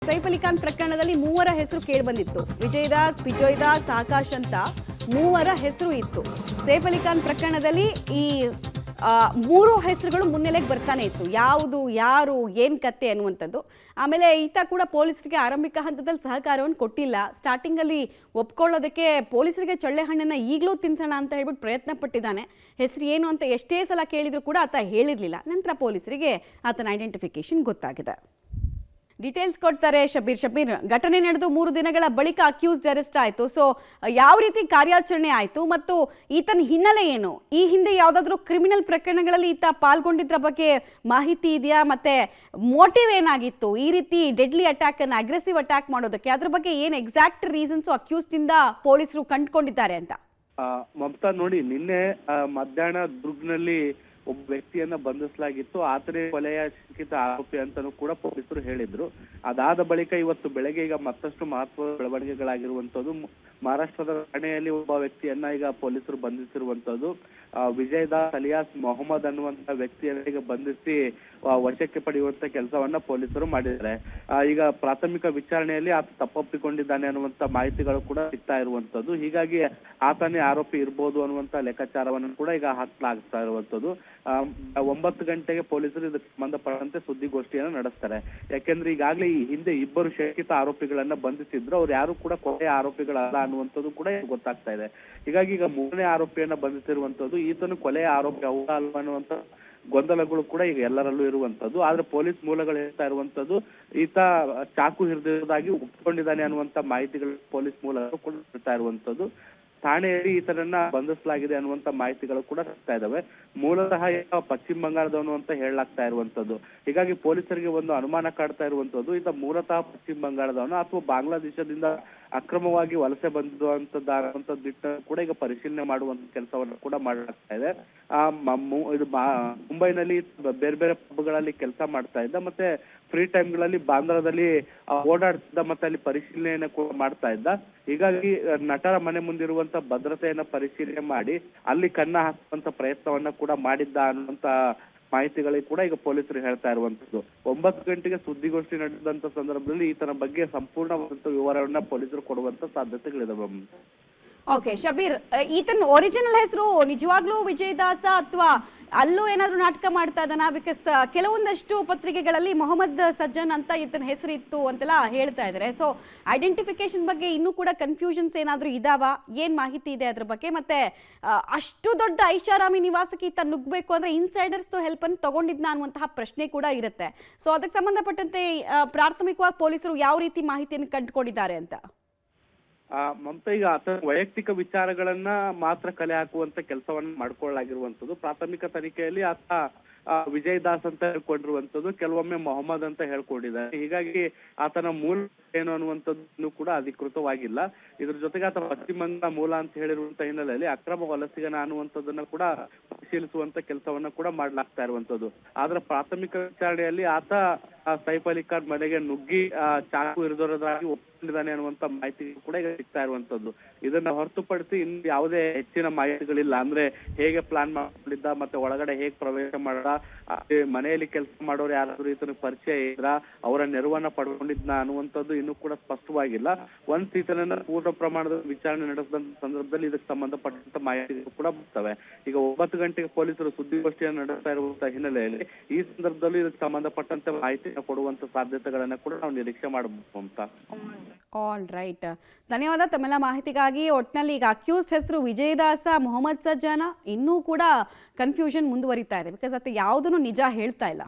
ಸೈಫ್ ಅಲಿ ಖಾನ್ ಪ್ರಕರಣದಲ್ಲಿ ಮೂವರ ಹೆಸರು ಕೇಳಿಬಂದಿತ್ತು. ವಿಜಯದಾಸ್, ಬಿಜೋಯ್ದಾಸ್, ಆಕಾಶ್ ಅಂತ ಮೂವರ ಹೆಸರು ಇತ್ತು. ಸೈಫ್ ಅಲಿ ಖಾನ್ ಪ್ರಕರಣದಲ್ಲಿ ಈ ಮೂರು ಹೆಸರುಗಳು ಮುನ್ನೆಲೆಗೆ ಬರ್ತಾನೆ ಇತ್ತು. ಯಾವುದು, ಯಾರು, ಏನು ಕತೆ ಅನ್ನುವಂಥದ್ದು. ಆಮೇಲೆ ಈತ ಕೂಡ ಪೊಲೀಸರಿಗೆ ಆರಂಭಿಕ ಹಂತದಲ್ಲಿ ಸಹಕಾರವನ್ನು ಕೊಟ್ಟಿಲ್ಲ. ಸ್ಟಾರ್ಟಿಂಗಲ್ಲಿ ಒಪ್ಕೊಳ್ಳೋದಕ್ಕೆ ಪೊಲೀಸರಿಗೆ ಚೊಳ್ಳೆ ಹಣ್ಣನ್ನು ಈಗಲೂ ತಿನ್ಸೋಣ ಅಂತ ಹೇಳ್ಬಿಟ್ಟು ಪ್ರಯತ್ನ ಪಟ್ಟಿದ್ದಾನೆ. ಹೆಸರು ಏನು ಅಂತ ಎಷ್ಟೇ ಸಲ ಕೇಳಿದ್ರು ಕೂಡ ಆತ ಹೇಳಿರಲಿಲ್ಲ. ನಂತರ ಪೊಲೀಸರಿಗೆ ಆತನ ಐಡೆಂಟಿಫಿಕೇಶನ್ ಗೊತ್ತಾಗಿದೆ. ಡೀಟೇಲ್ಸ್ ಕೊಡ್ತಾರೆ ಶಬೀರ್. ಘಟನೆ ನಡೆದು 3 ದಿನಗಳ ಬಳಿಕ ಅಕ್ಯೂಸ್ಡ್ ಅರೆಸ್ಟ್ ಆಯಿತು. ಸೊ ಯಾವ ರೀತಿ ಕಾರ್ಯಾಚರಣೆ ಆಯಿತು ಮತ್ತು ಈತನ ಹಿನ್ನೆಲೆ ಏನು? ಈ ಹಿಂದೆ ಯಾವುದಾದ್ರೂ ಕ್ರಿಮಿನಲ್ ಪ್ರಕರಣಗಳಲ್ಲಿ ಈತ ಪಾಲ್ಗೊಂಡಿದ್ರ ಬಗ್ಗೆ ಮಾಹಿತಿ ಇದೆಯಾ? ಮತ್ತೆ ಮೋಟಿವ್ ಏನಾಗಿತ್ತು ಈ ರೀತಿ ಡೆಡ್ಲಿ ಅಟ್ಯಾಕ್ ಅನ್ನು, ಅಗ್ರೆಸಿವ್ ಅಟ್ಯಾಕ್ ಮಾಡೋದಕ್ಕೆ? ಅದ್ರ ಬಗ್ಗೆ ಏನು ಎಕ್ಸಾಕ್ಟ್ ರೀಸನ್ಸ್ ಅಕ್ಯೂಸ್ಡ್ ಇಂದ ಪೊಲೀಸರು ಕಂಡುಕೊಂಡಿದ್ದಾರೆ ಅಂತ? ಮಮತಾ ನೋಡಿ, ನಿನ್ನೆ ಮಧ್ಯಾಹ್ನ ದುರ್ಗ್ನಲ್ಲಿ ಒಬ್ಬ ವ್ಯಕ್ತಿಯನ್ನ ಬಂಧಿಸಲಾಗಿತ್ತು. ಆತನೇ ಕೊಲೆಯ ಶಂಕಿತ ಆರೋಪಿ ಅಂತಾನೂ ಕೂಡ ಪೊಲೀಸರು ಹೇಳಿದ್ರು. ಅದಾದ ಬಳಿಕ ಇವತ್ತು ಬೆಳಗ್ಗೆ ಈಗ ಮತ್ತಷ್ಟು ಮಹತ್ವದ ಬೆಳವಣಿಗೆಗಳಾಗಿರುವಂತದ್ದು. ಮಹಾರಾಷ್ಟ್ರದ ಠಾಣೆಯಲ್ಲಿ ಒಬ್ಬ ವ್ಯಕ್ತಿಯನ್ನ ಈಗ ಪೊಲೀಸರು ಬಂಧಿಸಿರುವಂತದ್ದು. ವಿಜಯದಾಸ್ ಅಲಿಯಾಸ್ ಮೊಹಮ್ಮದ್ ಅನ್ನುವಂತ ವ್ಯಕ್ತಿಯನ್ನ ಈಗ ಬಂಧಿಸಿ ವಶಕ್ಕೆ ಪಡೆಯುವಂತ ಕೆಲಸವನ್ನ ಪೊಲೀಸರು ಮಾಡಿದ್ದಾರೆ. ಈಗ ಪ್ರಾಥಮಿಕ ವಿಚಾರಣೆಯಲ್ಲಿ ಆತ ತಪ್ಪೊಪ್ಪಿಕೊಂಡಿದ್ದಾನೆ ಅನ್ನುವಂತ ಮಾಹಿತಿಗಳು ಕೂಡ ಸಿಗ್ತಾ ಇರುವಂತದ್ದು. ಹೀಗಾಗಿ ಆತನೇ ಆರೋಪಿ ಇರ್ಬೋದು ಅನ್ನುವಂತ ಲೆಕ್ಕಾಚಾರವನ್ನು ಕೂಡ ಈಗ ಹಾಕಲಾಗ್ತಾ ಇರುವಂತದ್ದು. 9 ಗಂಟೆಗೆ ಪೊಲೀಸರು ಇದಕ್ಕೆ ಸಂಬಂಧಪಟ್ಟಂತೆ ಸುದ್ದಿಗೋಷ್ಠಿಯನ್ನು ನಡೆಸ್ತಾರೆ. ಯಾಕೆಂದ್ರೆ ಈಗಾಗಲೇ ಈ ಹಿಂದೆ ಇಬ್ಬರು ಶಂಕಿತ ಆರೋಪಿಗಳನ್ನ ಬಂಧಿಸಿದ್ರು. ಅವ್ರು ಯಾರು ಕೂಡ ಕೊಲೆಯ ಆರೋಪಿಗಳಲ್ಲ ಅನ್ನುವಂಥದ್ದು ಕೂಡ ಗೊತ್ತಾಗ್ತಾ ಇದೆ. ಹೀಗಾಗಿ ಈಗ 3ನೇ ಆರೋಪಿಯನ್ನ ಬಂಧಿಸಿರುವಂತದ್ದು. ಈತನು ಕೊಲೆಯ ಆರೋಪಿ ಹೌದಾ ಅಲ್ವಾ ಅನ್ನುವಂತ ಗೊಂದಲಗಳು ಕೂಡ ಈಗ ಎಲ್ಲರಲ್ಲೂ ಇರುವಂತದ್ದು. ಆದ್ರೆ ಪೊಲೀಸ್ ಮೂಲಗಳು ಹೇಳ್ತಾ ಇರುವಂತದ್ದು ಈತ ಚಾಕು ಹಿಡಿದಿರುವುದಾಗಿ ಒಪ್ಪಿಕೊಂಡಿದ್ದಾನೆ ಅನ್ನುವಂತ ಮಾಹಿತಿಗಳು ಪೊಲೀಸ್ ಮೂಲಗಳು ಕೂಡ ಹೇಳ್ತಾ ಇರುವಂತದ್ದು. ಠಾಣೆಯಲ್ಲಿ ಈತನನ್ನ ಬಂಧಿಸಲಾಗಿದೆ ಅನ್ನುವಂತ ಮಾಹಿತಿಗಳು ಕೂಡ ಸಿಗ್ತಾ ಇದಾವೆ. ಮೂಲತಃ ಪಶ್ಚಿಮ ಬಂಗಾಳದವನು ಅಂತ ಹೇಳಲಾಗ್ತಾ ಇರುವಂತದ್ದು. ಹೀಗಾಗಿ ಪೊಲೀಸರಿಗೆ ಒಂದು ಅನುಮಾನ ಕಾಡ್ತಾ ಇರುವಂತದ್ದು, ಈತ ಮೂಲತಃ ಪಶ್ಚಿಮ ಬಂಗಾಳದವನು ಅಥವಾ ಬಾಂಗ್ಲಾದೇಶದಿಂದ ಅಕ್ರಮವಾಗಿ ವಲಸೆ ಬಂದಿರುವಂತದ್ದು ನಿಟ್ಟಿನ ಕೂಡ ಈಗ ಪರಿಶೀಲನೆ ಮಾಡುವಂತ ಕೆಲಸವನ್ನು ಕೂಡ ಮಾಡಲಾಗ್ತಾ ಇದೆ. ಇದು ಮುಂಬೈನಲ್ಲಿ ಬೇರೆ ಬೇರೆ ಪಬ್ಗಳಲ್ಲಿ ಕೆಲಸ ಮಾಡ್ತಾ ಇದ್ದ, ಮತ್ತೆ ಫ್ರೀ ಟೈಮ್ಗಳಲ್ಲಿ ಬಾಂದ್ರಾದಲ್ಲಿ ಓಡಾಡ್ತಿದ್ದ, ಮತ್ತೆ ಅಲ್ಲಿ ಪರಿಶೀಲನೆಯನ್ನ ಕೂಡ ಮಾಡ್ತಾ ಇದ್ದ. ಹೀಗಾಗಿ ನಟರ ಮನೆ ಮುಂದಿರುವಂತ ಭದ್ರತೆಯನ್ನ ಪರಿಶೀಲನೆ ಮಾಡಿ ಅಲ್ಲಿ ಕನ್ನ ಹಾಕುವಂತ ಪ್ರಯತ್ನವನ್ನ ಕೂಡ ಮಾಡಿದ್ದ ಅನ್ನುವಂತ ಮಾಹಿತಿಗಳಿಗೆ ಕೂಡ ಈಗ ಪೊಲೀಸರು ಹೇಳ್ತಾ ಇರುವಂತದ್ದು. 9 ಗಂಟೆಗೆ ಸುದ್ದಿಗೋಷ್ಠಿ ನಡೆದಂತ ಸಂದರ್ಭದಲ್ಲಿ ಈತನ ಬಗ್ಗೆ ಸಂಪೂರ್ಣವಾದಂತ ವಿವರವನ್ನ ಪೊಲೀಸರು ಕೊಡುವಂತ ಸಾಧ್ಯತೆಗಳಿದಾವೆ. ಓಕೆ ಶಬೀರ್, ಈತನ ಒರಿಜಿನಲ್ ಹೆಸರು ನಿಜವಾಗ್ಲೂ ವಿಜಯದಾಸ ಅಥವಾ ಅಲ್ಲೂ ಏನಾದ್ರು ನಾಟಕ ಮಾಡ್ತಾ ಇದ್ದಾನ? ಬಿಕಾಸ್ ಕೆಲವೊಂದಷ್ಟು ಪತ್ರಿಕೆಗಳಲ್ಲಿ ಮೊಹಮ್ಮದ್ ಸಜ್ಜನ್ ಅಂತ ಈತನ ಹೆಸರು ಇತ್ತು ಅಂತೆಲ್ಲ ಹೇಳ್ತಾ ಇದ್ದಾರೆ. ಸೊ ಐಡೆಂಟಿಫಿಕೇಶನ್ ಬಗ್ಗೆ ಇನ್ನೂ ಕೂಡ ಕನ್ಫ್ಯೂಷನ್ಸ್ ಏನಾದರೂ ಇದಾವ? ಏನು ಮಾಹಿತಿ ಇದೆ ಅದ್ರ ಬಗ್ಗೆ? ಮತ್ತೆ ಅಷ್ಟು ದೊಡ್ಡ ಐಷಾರಾಮಿ ನಿವಾಸಕ್ಕೆ ಈತ ನುಗ್ಗಬೇಕು ಅಂದ್ರೆ ಇನ್ಸೈಡರ್ಸ್ ಹೆಲ್ಪ್ ಅನ್ನು ತಗೊಂಡಿದ್ನ ಅನ್ನುವಂತಹ ಪ್ರಶ್ನೆ ಕೂಡ ಇರುತ್ತೆ. ಸೊ ಅದಕ್ಕೆ ಸಂಬಂಧಪಟ್ಟಂತೆ ಪ್ರಾಥಮಿಕವಾಗಿ ಪೊಲೀಸರು ಯಾವ ರೀತಿ ಮಾಹಿತಿಯನ್ನು ಕಂಡುಕೊಂಡಿದ್ದಾರೆ ಅಂತ? ಮಮತಾ, ಈಗ ಆತ ವೈಯಕ್ತಿಕ ವಿಚಾರಗಳನ್ನ ಮಾತ್ರ ಕಲೆ ಹಾಕುವಂತ ಕೆಲಸವನ್ನ ಮಾಡ್ಕೊಳ್ಳಲಾಗಿರುವಂತದ್ದು. ಪ್ರಾಥಮಿಕ ತನಿಖೆಯಲ್ಲಿ ಆತ ವಿಜಯದಾಸ್ ಅಂತ ಹೇಳ್ಕೊಂಡಿರುವಂತದ್ದು, ಕೆಲವೊಮ್ಮೆ ಮೊಹಮ್ಮದ್ ಅಂತ ಹೇಳ್ಕೊಂಡಿದ್ದಾರೆ. ಹೀಗಾಗಿ ಆತನ ಮೂಲ ಏನು ಅನ್ನುವಂಥದ್ದು ಕೂಡ ಅಧಿಕೃತವಾಗಿಲ್ಲ. ಇದ್ರ ಜೊತೆಗೆ ಆತ ಪಶ್ಚಿಮ ಬಂಗಾಳ ಮೂಲ ಅಂತ ಹೇಳಿರುವಂತ ಹಿನ್ನೆಲೆಯಲ್ಲಿ ಅಕ್ರಮ ವಲಸಿಗನ ಅನ್ನುವಂಥದ್ದನ್ನ ಕೂಡ ಪರಿಶೀಲಿಸುವಂತ ಕೆಲಸವನ್ನ ಕೂಡ ಮಾಡ್ಲಾಗ್ತಾ ಇರುವಂತದ್ದು. ಆದ್ರೆ ಪ್ರಾಥಮಿಕ ವಿಚಾರಣೆಯಲ್ಲಿ ಆತ ಸೈಫ್ ಅಲಿ ಖಾನ್ ಮನೆಗೆ ನುಗ್ಗಿ ಚಾಕು ಹಿಡಿದೋರಾಗಿ ಒಪ್ಪಿಕೊಂಡಿದ್ದಾನೆ ಅನ್ನುವಂತ ಮಾಹಿತಿ ಕೂಡ ಈಗ ಸಿಗ್ತಾ ಇರುವಂತದ್ದು. ಇದನ್ನ ಹೊರತುಪಡಿಸಿ ಇನ್ನು ಯಾವುದೇ ಹೆಚ್ಚಿನ ಮಾಹಿತಿಗಳಿಲ್ಲ. ಅಂದ್ರೆ ಹೇಗೆ ಪ್ಲಾನ್ ಮಾಡಿದ್ದ, ಮತ್ತೆ ಒಳಗಡೆ ಹೇಗೆ ಪ್ರವೇಶ ಮಾಡದ, ಮನೆಯಲ್ಲಿ ಕೆಲಸ ಮಾಡೋರು ಯಾರಾದ್ರೂ ಈತನ ಪರಿಚಯ ಇದ್ರ, ಅವರ ನೆರವನ್ನ ಪಡ್ಕೊಂಡಿದ್ನ ಅನ್ನುವಂಥದ್ದು ಇನ್ನೂ ಕೂಡ ಸ್ಪಷ್ಟವಾಗಿಲ್ಲ. ಒಂದ್ ಈತನನ್ನ ಪೂರ್ಣ ಪ್ರಮಾಣದ ವಿಚಾರಣೆ ನಡೆಸಿದಂತ ಸಂದರ್ಭದಲ್ಲಿ ಇದಕ್ಕೆ ಸಂಬಂಧಪಟ್ಟಂತ ಮಾಹಿತಿಗಳು ಕೂಡ ಬರ್ತವೆ. ಈಗ 9 ಗಂಟೆಗೆ ಪೊಲೀಸರು ಸುದ್ದಿಗೋಷ್ಠಿಯನ್ನು ನಡೆಸ್ತಾ ಇರುವಂತಹ ಹಿನ್ನೆಲೆಯಲ್ಲಿ ಈ ಸಂದರ್ಭದಲ್ಲಿ ಇದಕ್ಕೆ ಸಂಬಂಧಪಟ್ಟಂತೆ ಮಾಹಿತಿ ಕೊಡುವಂತ ಸಾಧ್ಯತೆಗಳನ್ನ ಕೂಡ ನಾವು ನಿರೀಕ್ಷೆ ಮಾಡಬಹುದು ಅಂತ. ಆಲ್ ರೈಟ್, ಧನ್ಯವಾದ ತಮ್ಮೆಲ್ಲ ಮಾಹಿತಿಗಾಗಿ. ಒಟ್ಟಿನಲ್ಲಿ ಈಗ ಅಕ್ಯೂಸ್ಡ್ ಹೆಸರು ವಿಜಯದಾಸ, ಮೊಹಮ್ಮದ್ ಸಜ್ಜಾನ, ಇನ್ನೂ ಕೂಡ ಕನ್ಫ್ಯೂಷನ್ ಮುಂದುವರಿತಾ ಇದೆ. ಬಿಕಾಸ್ ಅದು ಯಾವುದನ್ನು ನಿಜ ಹೇಳ್ತಾ ಇಲ್ಲ.